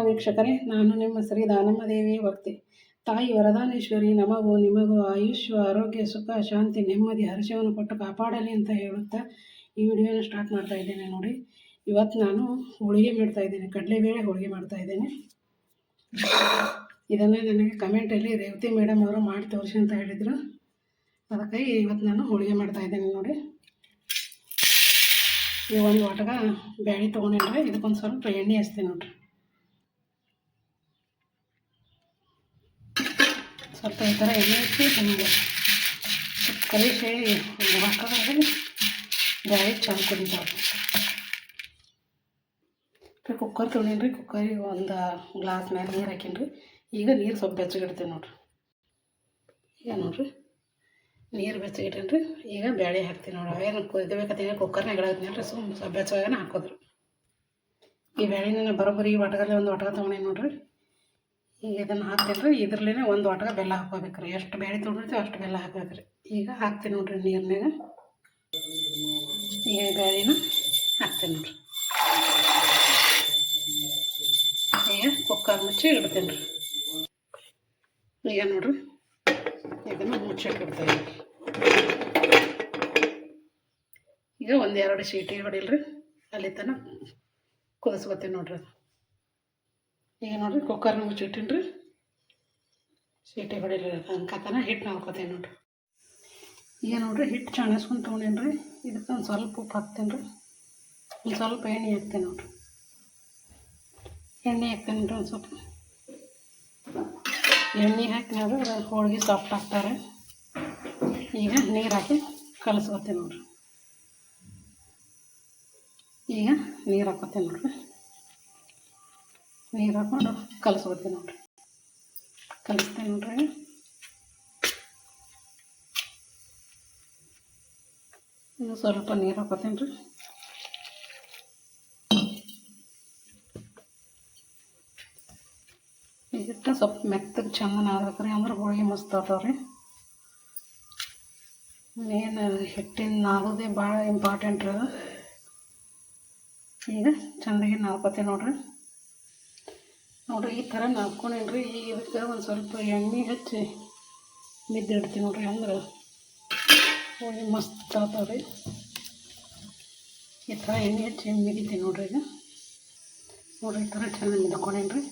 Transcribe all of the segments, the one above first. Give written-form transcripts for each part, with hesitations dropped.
ವೀಕ್ಷಕರೇ, ನಾನು ನಿಮ್ಮ ಶ್ರೀ ದಾನಮ್ಮದೇವಿಯ ಭಕ್ತಿ. ತಾಯಿ ವರದಾನೇಶ್ವರಿ ನಮಗೂ ನಿಮಗೂ ಆಯುಷ್ಯ, ಆರೋಗ್ಯ, ಸುಖ, ಶಾಂತಿ, ನೆಮ್ಮದಿ, ಹರ್ಷವನ್ನು ಕೊಟ್ಟು ಕಾಪಾಡಲಿ ಅಂತ ಹೇಳುತ್ತಾ ಈ ವಿಡಿಯೋನ ಸ್ಟಾರ್ಟ್ ಮಾಡ್ತಾ ಇದ್ದೇನೆ. ನೋಡಿ, ಇವತ್ತು ನಾನು ಹೋಳಿಗೆ ಮಾಡ್ತಾ ಇದ್ದೇನೆ. ಕಡಲೆಬೇಳೆ ಹೋಳಿಗೆ ಮಾಡ್ತಾ ಇದ್ದೇನೆ. ಇದನ್ನು ನನಗೆ ಕಮೆಂಟಲ್ಲಿ ರೇವತಿ ಮೇಡಮ್ ಅವರು ಮಾಡಿ ತೋರಿಸಿ ಅಂತ ಹೇಳಿದರು. ಅದಕ್ಕಾಗಿ ಇವತ್ತು ನಾನು ಹೋಳಿಗೆ ಮಾಡ್ತಾ ಇದ್ದೇನೆ. ನೋಡಿ, ಈ ಒಂದು ವಾಟಗ ಬ್ಯಾಳಿ ತೊಗೊಂಡ್ರೆ ಇದಕ್ಕೊಂದು ಸ್ವಲ್ಪ ಎಣ್ಣೆ ಹಚ್ತೀನಿ. ನೋಡಿರಿ, ಸ್ವಲ್ಪ ಈ ಥರ ಎಣ್ಣೆ ಹಚ್ಚಿ ಹಿಂಗೆ ಕಲಿಸಿ ಹಾಕೋದ್ರೆ ಬ್ಯಾಳಿ ಚಂದ ಕುದಿತಾವೆ. ಕುಕ್ಕರ್ ತೊಗೊಂಡ್ರಿ, ಕುಕ್ಕರಿಗೆ ಒಂದು ಗ್ಲಾಸ್ ಮೇಲೆ ನೀರು ಹಾಕಿನ್ರಿ. ಈಗ ನೀರು ಸ್ವಲ್ಪ ಬೆಚ್ಚಗಿಡ್ತೀನಿ. ನೋಡಿರಿ, ಈಗ ನೋಡಿರಿ ನೀರು ಬೆಚ್ಚಗಿಟ್ಟೇನ್ರಿ. ಈಗ ಬ್ಯಾಳಿ ಹಾಕ್ತೀನಿ. ನೋಡಿ, ಅವೇನು ಕುದಿಬೇಕತ್ತೀನಿ ಕುಕ್ಕರ್ನಾಗ ಇಡೋದ್ನಲ್ರಿ, ಸ್ವಲ್ಪ ಬೆಚ್ಚಗಾಗನ ಹಾಕೋದ್ರಿ. ಈ ಬ್ಯಾಳಿನ ಬರೋಬ್ಬರಿ ಈ ವಾಟಗಲ್ಲಿ ಒಂದು ವಾಟಗ ತೊಗೊಂಡೇನಿ. ನೋಡಿರಿ, ಈಗ ಇದನ್ನು ಹಾಕ್ತೀನಿ ರೀ. ಇದ್ರಲ್ಲೇ ಒಂದು ವಾಟಗ ಬೆಲ್ಲ ಹಾಕ್ಕೋಬೇಕು ರೀ. ಎಷ್ಟು ಬ್ಯಾಳಿ ತೊಗೊಂಡಿರ್ತೀವಿ ಅಷ್ಟು ಬೆಲ್ಲ ಹಾಕ್ಬೇಕು ರೀ. ಈಗ ಹಾಕ್ತೀನಿ ನೋಡಿರಿ ನೀರಿನಾಗ. ಈಗ ಬ್ಯಾಳಿನ ಹಾಕ್ತೀನಿ ನೋಡಿರಿ. ಈಗ ಕುಕ್ಕರ್ ಮುಚ್ಚಿ ಇಡ್ತೀನಿ ರೀ. ಈಗ ನೋಡಿರಿ ಇದನ್ನು ಮುಚ್ಚಿಟ್ಟಿಡ್ತೀನಿ. ಈಗ ಒಂದೆರಡು ಸೀಟಿ ಹೊಡಿಲ್ರಿ, ಅಲ್ಲಿ ತನಕ ಕುದಿಸ್ಕೊತೀನಿ ನೋಡ್ರಿ. ಈಗ ನೋಡಿರಿ ಕುಕ್ಕರ್ನ ಮುಚ್ಚಿಟ್ಟಿನಿ ರೀ. ಸೀಟಿ ಹೊಡಿಲಿ ಅನ್ಕತನ ಹಿಟ್ಟು ನಾದ್ಕೊತೀನಿ ನೋಡಿರಿ. ಈಗ ನೋಡಿರಿ ಹಿಟ್ಟು ಚಾಣಿಸ್ಕೊಂಡು ತೊಗೊಂಡೇನಿ ರೀ. ಇದಕ್ಕೆ ಒಂದು ಸ್ವಲ್ಪ ಉಪ್ಪು ಹಾಕ್ತೀನಿ ರೀ. ಒಂದು ಸ್ವಲ್ಪ ಎಣ್ಣೆ ಹಾಕ್ತೀನಿ ನೋಡಿರಿ. ಎಣ್ಣೆ ಹಾಕ್ತೀನಿ ರೀ. ಒಂದು ಸ್ವಲ್ಪ ಎಣ್ಣೆ ಹಾಕಿನಾದ್ರೆ ಹೋಳಿಗೆ ಸಾಫ್ಟ್ ಆಗ್ತಾರೆ. ಈಗ ನೀರು ಹಾಕಿ ಕಲಸ್ಕೊತೀನಿ ನೋಡಿರಿ. ಈಗ ನೀರು ಹಾಕ್ಕೊತೀನಿ ನೋಡಿರಿ. ನೀರು ಹಾಕ್ಕೊಂಡು ಕಲಸ್ಕೊತೀನಿ ನೋಡಿರಿ. ಕಲಿಸ್ತೀನಿ ನೋಡ್ರಿ. ಇನ್ನು ಸ್ವಲ್ಪ ನೀರು ಹಾಕ್ಕೊತೀನಿ ರೀ. ಹಿಟ್ಟು ಸ್ವಲ್ಪ ಮೆತ್ತಗೆ ಚಂದ ನಾದ್ಬೇಕ್ರಿ, ಅಂದ್ರೆ ಹೋಳಿಗೆ ಮಸ್ತ್ ಆಗ್ತಾವ್ರಿ. ಮೇನ್ ಹಿಟ್ಟಿನ ನಾದೋದೇ ಭಾಳ ಇಂಪಾರ್ಟೆಂಟ್ ರೀ ಅದು. ಈಗ ಚೆಂದಾಗಿ ನಾದ್ಕೊತೀನಿ ನೋಡ್ರಿ. ನೋಡಿರಿ ಈ ಥರ ನಾದ್ಕೊಂಡೇನಿ ರೀ. ಈಗ ಇದಕ್ಕೆ ಒಂದು ಸ್ವಲ್ಪ ಎಣ್ಣೆ ಹಚ್ಚಿ ಮಿದ್ದಿಡ್ತೀನಿ ನೋಡಿರಿ, ಅಂದ್ರೆ ಹೋಳಿಗೆ ಮಸ್ತ್ ಆಗ್ತಾವ್ರಿ. ಈ ಥರ ಎಣ್ಣೆ ಹಚ್ಚಿ ಮಿದಿತೀನಿ ನೋಡಿರಿ. ಈಗ ನೋಡಿರಿ ಈ ಥರ ಚೆನ್ನಾಗಿ ಮಿದ್ಕೊಂಡೇನಿ ರೀ.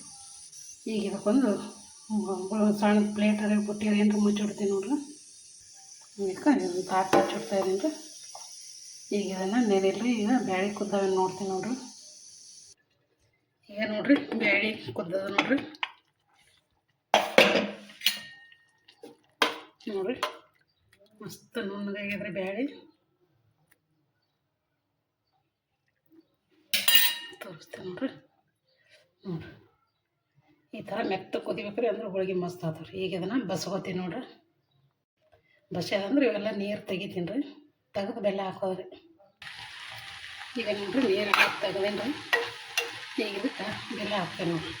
ಈಗ ಇದಕ್ಕೊಂದು ಸಣ್ಣ ಪ್ಲೇಟಲ್ಲಿ ಬುಟ್ಟಿಗೆ ಏನರ ಮುಚ್ಚಿಡ್ತೀನಿ ನೋಡ್ರಿ. ಇದಕ್ಕೆ ತಾಟ್ ಹಚ್ಚಿಡ್ತಾ ಇದ್ದೀನಿ ರೀ. ಈಗ ಇದನ್ನು ನೆನೆಲ್ರಿ. ಈಗ ಬ್ಯಾಳಿ ಕುದ್ದಾವೇನು ನೋಡ್ತೀನಿ ನೋಡ್ರಿ. ಈಗ ನೋಡಿರಿ ಬ್ಯಾಳಿ ಕುದ್ದದ ನೋಡ್ರಿ. ನೋಡಿರಿ ಮಸ್ತ್ ನುಣ್ಣಗಾಗಿದ್ರಿ ಬ್ಯಾಳಿ. ತೋರಿಸ್ತೀನಿ ನೋಡ್ರಿ. ನೋಡಿರಿ ಈ ಥರ ಮೆತ್ತ ಕುದಿಬೇಕ್ರಿ, ಅಂದ್ರೆ ಹೋಳಿಗೆ ಮಸ್ತ್ ಆಗ್ತಾವೆ ರೀ. ಈಗ ಇದನ್ನು ಬಸ್ಕೋತೀನಿ ನೋಡ್ರಿ. ಬಸ್ಯಾದಂದ್ರೆ ಇವೆಲ್ಲ ನೀರು ತೆಗಿತೀನಿ ರೀ. ತೆಗೆದು ಬೆಲ್ಲ ಹಾಕೋದ್ರಿ. ಈಗ ನೋಡಿರಿ ನೀರು ಹಾಕಿ ತೆಗ್ದೇನು ರೀ. ಈಗ ಇದಕ್ಕೆ ಬೆಲ್ಲ ಹಾಕ್ತೇನೆ ನೋಡಿರಿ.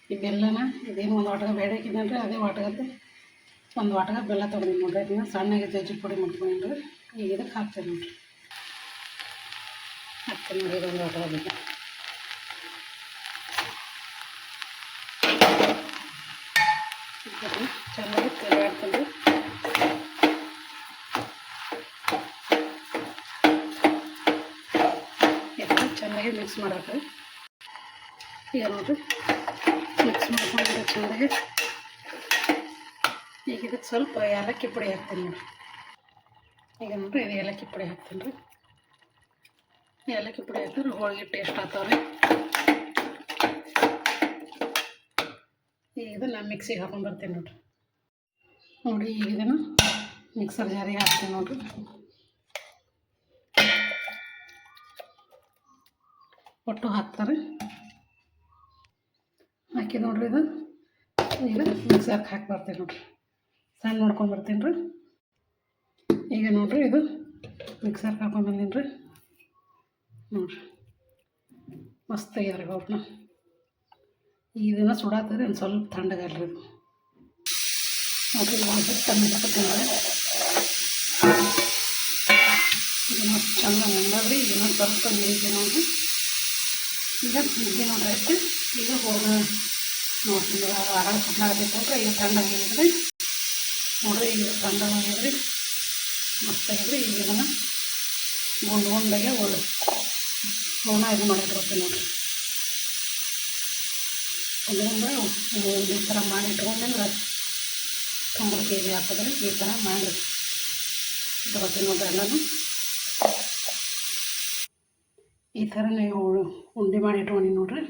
ಈ ಬೆಲ್ಲನ ಇದೇನು ಒಂದು ವಾಟಗ ಬೇಳೆ ಹಾಕಿದ್ದೇನೆ ರೀ, ಅದೇ ವಾಟಗದ್ದು ಒಂದು ವಾಟಗ ಬೆಲ್ಲ ತೊಗೊಂಡಿನಿ ನೋಡಿರಿ. ಅದನ್ನ ಸಣ್ಣಗೆ ಜಜ್ಜಿ ಪುಡಿ ಮಾಡ್ಕೊಂಡೇನಿ ರೀ. ಈಗ ಇದಕ್ಕೆ ಹಾಕ್ತೇನೆ ನೋಡಿರಿ. ಹಾಕ್ತೇನೆ ನೋಡಿ ಇದೊಂದು ವಾಟಗ ಬೆಲ್ಲ. ಚೆನ್ನಾಗಿ ತಿರುಗಾಡ್ತೀನಿ ರೀ. ಇದನ್ನು ಚೆನ್ನಾಗಿ ಮಿಕ್ಸ್ ಮಾಡ್ಬೇಕು. ಈಗ ನೋಡಿರಿ ಮಿಕ್ಸ್ ಮಾಡ್ಕೊಂಡ್ರೆ ಚೆನ್ನಾಗಿ. ಈಗ ಇದಕ್ಕೆ ಸ್ವಲ್ಪ ಏಲಕ್ಕಿ ಪುಡಿ ಹಾಕ್ತೀನಿ ನೋಡಿ. ಈಗ ನೋಡಿರಿ ಇದು ಏಲಕ್ಕಿ ಪುಡಿ ಹಾಕ್ತೀನಿ ರೀ. ಏಲಕ್ಕಿ ಪುಡಿ ಹಾಕಿದ್ರೆ ಹೋಳಿಗೆ ಟೇಸ್ಟ್ ಆಗ್ತಾವ್ರಿ. ಈಗ ಇದನ್ನು ಮಿಕ್ಸಿಗೆ ಹಾಕೊಂಡ್ಬರ್ತೀನಿ ನೋಡಿರಿ. ನೋಡಿ ಈಗ ಇದನ್ನು ಮಿಕ್ಸರ್ ಜಾರಿಗೆ ಹಾಕ್ತೀನಿ ನೋಡಿರಿ. ಒಟ್ಟು ಹಾಕ್ತಾರೆ ಹಾಕಿ ನೋಡಿರಿ. ಇದು ಈಗ ಮಿಕ್ಸರ್ಗೆ ಹಾಕಿ ಬರ್ತೀನಿ ನೋಡಿರಿ. ಸಣ್ಣ ನೋಡ್ಕೊಂಬರ್ತೀನಿ ರೀ. ಈಗ ನೋಡಿರಿ ಇದು ಮಿಕ್ಸರ್ಗೆ ಹಾಕೊಂಡ್ಬಂದೀನಿ ರೀ. ನೋಡಿರಿ ಮಸ್ತ್ ಆಗ್ಯದ್ರಿ ಅವ್ರನ್ನ. ಇದನ್ನು ಸುಡಾತದ್ರಿ, ಒಂದು ಸ್ವಲ್ಪ ತಣ್ಣಗಲ್ರಿ ಇದು. ನೋಡಿರಿ ಹಿಟ್ಟು ಮಿಕ್ಸ್ತೀನಿ ರೀ. ಇದು ಮಸ್ತ್ ಚಂದ ನೆಂದದ್ರಿ. ಇನ್ನೊಂದು ಸ್ವಲ್ಪ ನೀರಿಗೆ ನೋಡಿ ಈಗ ನುಗ್ಗೆ ನೋಡ್ರಿ ಅಷ್ಟು ಈಗ ಹೋಗಿ ನೋಡ್ತೀನಿ ಆಗ ಸುಮ್ಮನಾಗತ್ತೈತೆ ನೋಡ್ರಿ ಈಗ ತಣ್ಣಗಾಗಿದ್ರಿ ನೋಡ್ರಿ ಈಗ ತಣ್ಣಗಾಗಿದ್ರಿ ಮಸ್ತಾಗಿದ್ರಿ ಈಗ ಇದನ್ನು ಗುಂಡಾಗೆ ಹೂರ್ಣ ಇದು ಮಾಡಿಟ್ಕೊಳ್ತೀನಿ ನೋಡ್ರಿ ಅದರಿಂದ ಈ ಥರ ಮಾಡಿ ಇಟ್ಕೊಂಡ್ರೆ 90 kg ಹಾಕಿದ್ರೆ ಈ ಥರ ಮಾಡಿ ಇಟ್ಕೊಳ್ತೀನಿ ನೋಡ್ರಿ ಎಲ್ಲನೂ ಈ ಥರ ನೀವು ಉಂಡೆ ಮಾಡಿ ಇಟ್ಕೊಂಡು ನೋಡ್ರಿ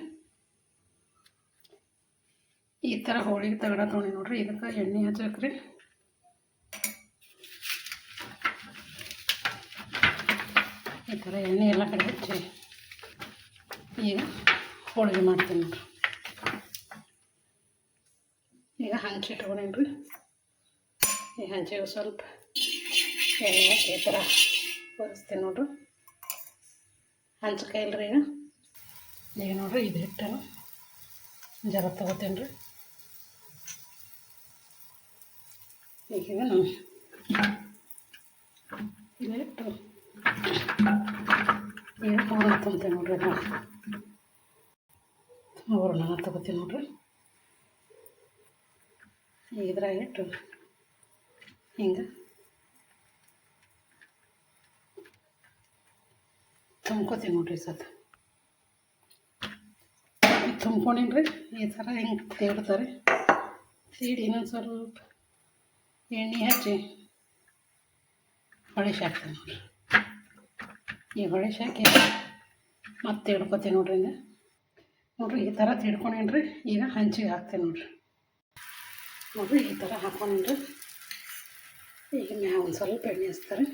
ಈ ಥರ ಹೋಳಿಗೆ ತಗಡ ತೊಗೊಂಡು ನೋಡ್ರಿ ಇದಕ್ಕೆ ಎಣ್ಣೆ ಹಚ್ಚಕ್ರಿ ಈ ಥರ ಎಣ್ಣೆ ಎಲ್ಲ ಕಡೆ ಹಚ್ಚಿ ಈಗ ಹೋಳಿಗೆ ಮಾಡ್ತೀನಿ ನೋಡ್ರಿ ಈಗ ಹಂಚಿ ಇಟ್ಕೊಂಡೇನ್ರಿ ಈ ಹಂಚಿಗೆ ಸ್ವಲ್ಪ ಎಣ್ಣೆ ಹಾಕಿ ಈ ಥರ ಒರೆಸ್ತೀನಿ ನೋಡ್ರಿ ಹಂಚಕಾಯಿ ಇಲ್ರಿ ಈಗ ನೋಡ್ರಿ ಇದು ಹಿಟ್ಟನ್ನು ಜರ ತಗೋತೀನಿ ರೀ ಈಗ ನಾನು ಇದು ಹಿಟ್ಟು ಈಗ ಹೂರಣ ತುಂಬ್ತೀನಿ ನೋಡ್ರಿ ಹೂರಣ ತಗೋತೀನಿ ನೋಡ್ರಿ ಈಗ ಇದ್ರಾಗ ಇಟ್ಟು ಹಿಂಗೆ ತುಂಬ್ಕೋತೀನಿ ನೋಡ್ರಿ ಸತ ತುಂಬ್ಕೊಂಡೇನಿ ರೀ ಈ ಥರ ಹಿಂಗೆ ತೀಡ್ತಾರೆ ತೀಡಿ ಇನ್ನೊಂದು ಸ್ವಲ್ಪ ಎಣ್ಣೆ ಹಚ್ಚಿ ಹೊಳಿಸಿ ಹಾಕ್ತೀನಿ ನೋಡ್ರಿ ಈ ಹೊಳಿಸಿ ಹಾಕಿ ಮತ್ತೆ ಹಿಡ್ಕೊತೀನಿ ನೋಡ್ರಿ ಹಿಂಗೆ ನೋಡ್ರಿ ಈ ಥರ ತಿಡ್ಕೊಂಡೇನಿ ರೀ ಈಗ ಹಂಚಿಗೆ ಹಾಕ್ತೀನಿ ನೋಡ್ರಿ ಈ ಥರ ಹಾಕ್ಕೊಂಡ್ರಿ ಈಗ ಮ್ಯಾಗ ಒಂದು ಸ್ವಲ್ಪ ಎಣ್ಣೆ ಹಚ್ತಾರೆ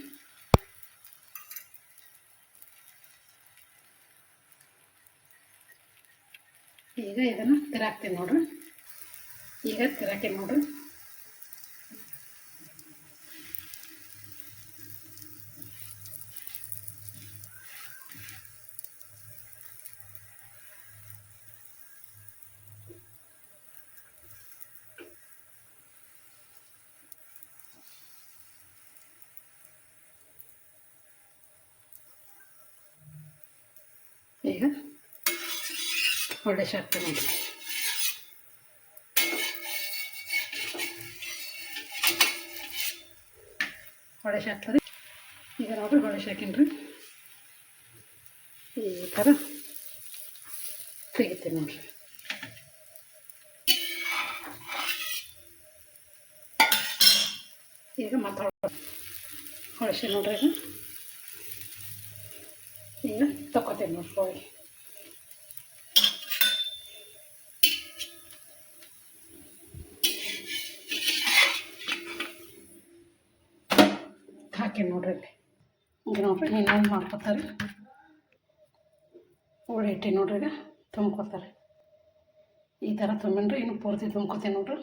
ಈಗ ಇದನ್ನು ತಿರಾಕ್ತೀನಿ ನೋಡ್ರಿ ಈಗ ತಿರಾಕೀನಿ ನೋಡ್ರಿ ಈಗ ಹೊಡೆಸಿ ಹಾಕ್ತೀನಿ ನೋಡ್ರಿ ಹೊಡೆಸಿ ಹಾಕ್ತಾರೆ ಈಗ ನೋಡ್ರಿ ಹೊಡೆಸಿ ಹಾಕೀನಿ ಈ ಥರ ತೆಗಿತೀನಿ ನೋಡ್ರಿ ಈಗ ಮತ್ತೆ ಹೊಡೆಸಿ ನೋಡ್ರಿ ಈಗ ತಗೋತೀನಿ ನೋಡ್ರಿ ಹೋಗಿ ಹಾಕಿ ನೋಡ್ರಿ ಈಗ ನೋಡ್ರಿ ಇನ್ನೇನು ಮಾಡ್ಕೊತಾರೆ ಉಳ್ಳಿ ಇಟ್ಟು ನೋಡ್ರಿ ಈಗ ತುಂಬ್ಕೊತಾರೆ ಈ ಥರ ತುಂಬಿನ್ರಿ ಇನ್ನು ಪೂರ್ತಿ ತುಂಬ್ಕೊತೀನಿ ನೋಡ್ರಿ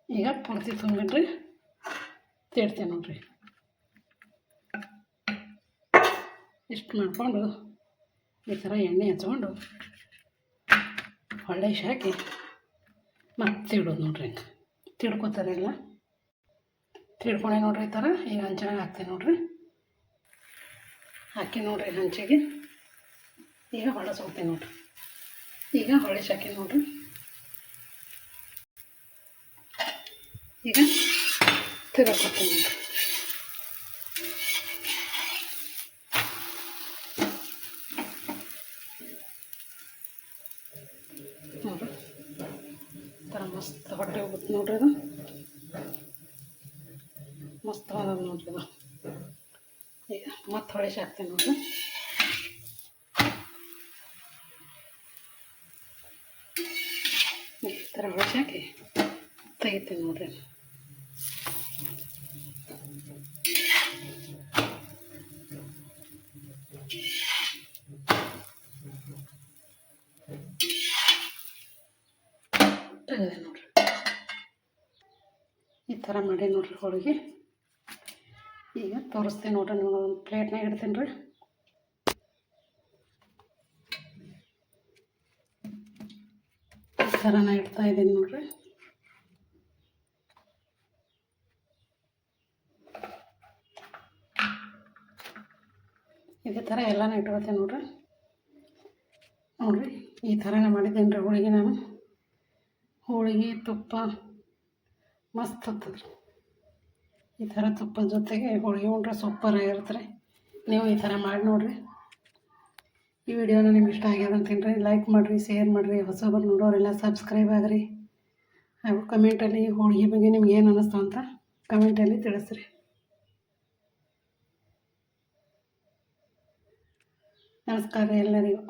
ಈಗ ಪೂರ್ತಿ ತುಂಬಿನ್ರಿ ತಿಡ್ತೀನಿ ನೋಡ್ರಿ ಇಷ್ಟು ಮಾಡಿಕೊಂಡು ಈ ಥರ ಎಣ್ಣೆ ಹಚ್ಕೊಂಡು ಹೊಳ್ಳೆಸಿ ಹಾಕಿ ಮತ್ತೆ ಇಡೋದು ನೋಡ್ರಿ ಹಿಂಗೆ ತಿಡ್ಕೊತಾರೆ ಎಲ್ಲ ತಿಳ್ಕೊಂಡೆ ನೋಡ್ರಿ ಈ ಥರ ಈಗ ಹಂಚಿನಾಗ ಹಾಕ್ತೀನಿ ನೋಡ್ರಿ ಹಾಕಿ ನೋಡ್ರಿ ಹಂಚಿಗೆ ಈಗ ಹೊಳಸಿ ಹೋಗ್ತೀನಿ ನೋಡ್ರಿ ಈಗ ಹೊಳಸಿ ಹಾಕಿ ನೋಡ್ರಿ ಈಗ ತಿರ್ಗಾಕೊಡ್ತೀನಿ ನೋಡ್ರಿ ಈ ಥರ ಮಸ್ತ್ ಹೊಟ್ಟೆ ಹೋಗುತ್ತೆ ನೋಡ್ರಿ ಅದು ಮಸ್ತ್ ಅದ ನೋಡ್ರಿ ಅದು ಈಗ ಮತ್ತೆ ಹೊಳಸಿ ಹಾಕ್ತೀನಿ ನೋಡ್ರಿ ಈ ಥರ ಹೊಳಸಿ ಹಾಕಿ ತೆಗಿತೀನಿ ನೋಡ್ರಿ ತೆಗೆದೆ ನೋಡ್ರಿ ಈ ಥರ ಮಾಡಿ ನೋಡ್ರಿ ಹೋಳಿಗೆ ಈಗ ತೋರಿಸ್ತೀನಿ ನೋಡ್ರಿ ನೀವು ಒಂದು ಪ್ಲೇಟ್ನಾಗ ಇಡ್ತೀನಿ ರೀ ಈ ಥರ ನಾ ಇಡ್ತಾ ಇದ್ದೀನಿ ನೋಡ್ರಿ ಇದೇ ಥರ ಎಲ್ಲನೂ ಇಟ್ಕೊತೀನಿ ನೋಡ್ರಿ ನೋಡಿರಿ ಈ ಥರನೇ ಮಾಡಿದ್ದೇನೆ ರೀ ಹೋಳಿಗೆ ನಾನು. ಹೋಳಿಗೆ ತುಪ್ಪ ಮಸ್ತ್ ಹತ್ತದ್ರಿ. ಈ ಥರ ತುಪ್ಪದ ಜೊತೆಗೆ ಹೋಳಿಗೆ ಉಂಡ್ರೆ ಸೂಪರಾಗಿರುತ್ತೆ ರೀ. ನೀವು ಈ ಥರ ಮಾಡಿ ನೋಡಿರಿ. ಈ ವಿಡಿಯೋನ ನಿಮ್ಗೆ ಇಷ್ಟ ಆಗ್ಯದ ಅಂತೀನಿ ರೀ. ಲೈಕ್ ಮಾಡಿರಿ, ಶೇರ್ ಮಾಡಿರಿ, ಹೊಸಬರು ನೋಡೋರೆಲ್ಲ ಸಬ್ಸ್ಕ್ರೈಬ್ ಆಗಿರಿ. ಹಾಗೂ ಕಮೆಂಟಲ್ಲಿ ಹೋಳಿಗೆ ಬಗ್ಗೆ ನಿಮ್ಗೆ ಏನು ಅನ್ನಿಸ್ತು ಅಂತ ಕಮೆಂಟಲ್ಲಿ ತಿಳಿಸ್ರಿ. ನಮಸ್ಕಾರ ಎಲ್ಲರಿಗೂ.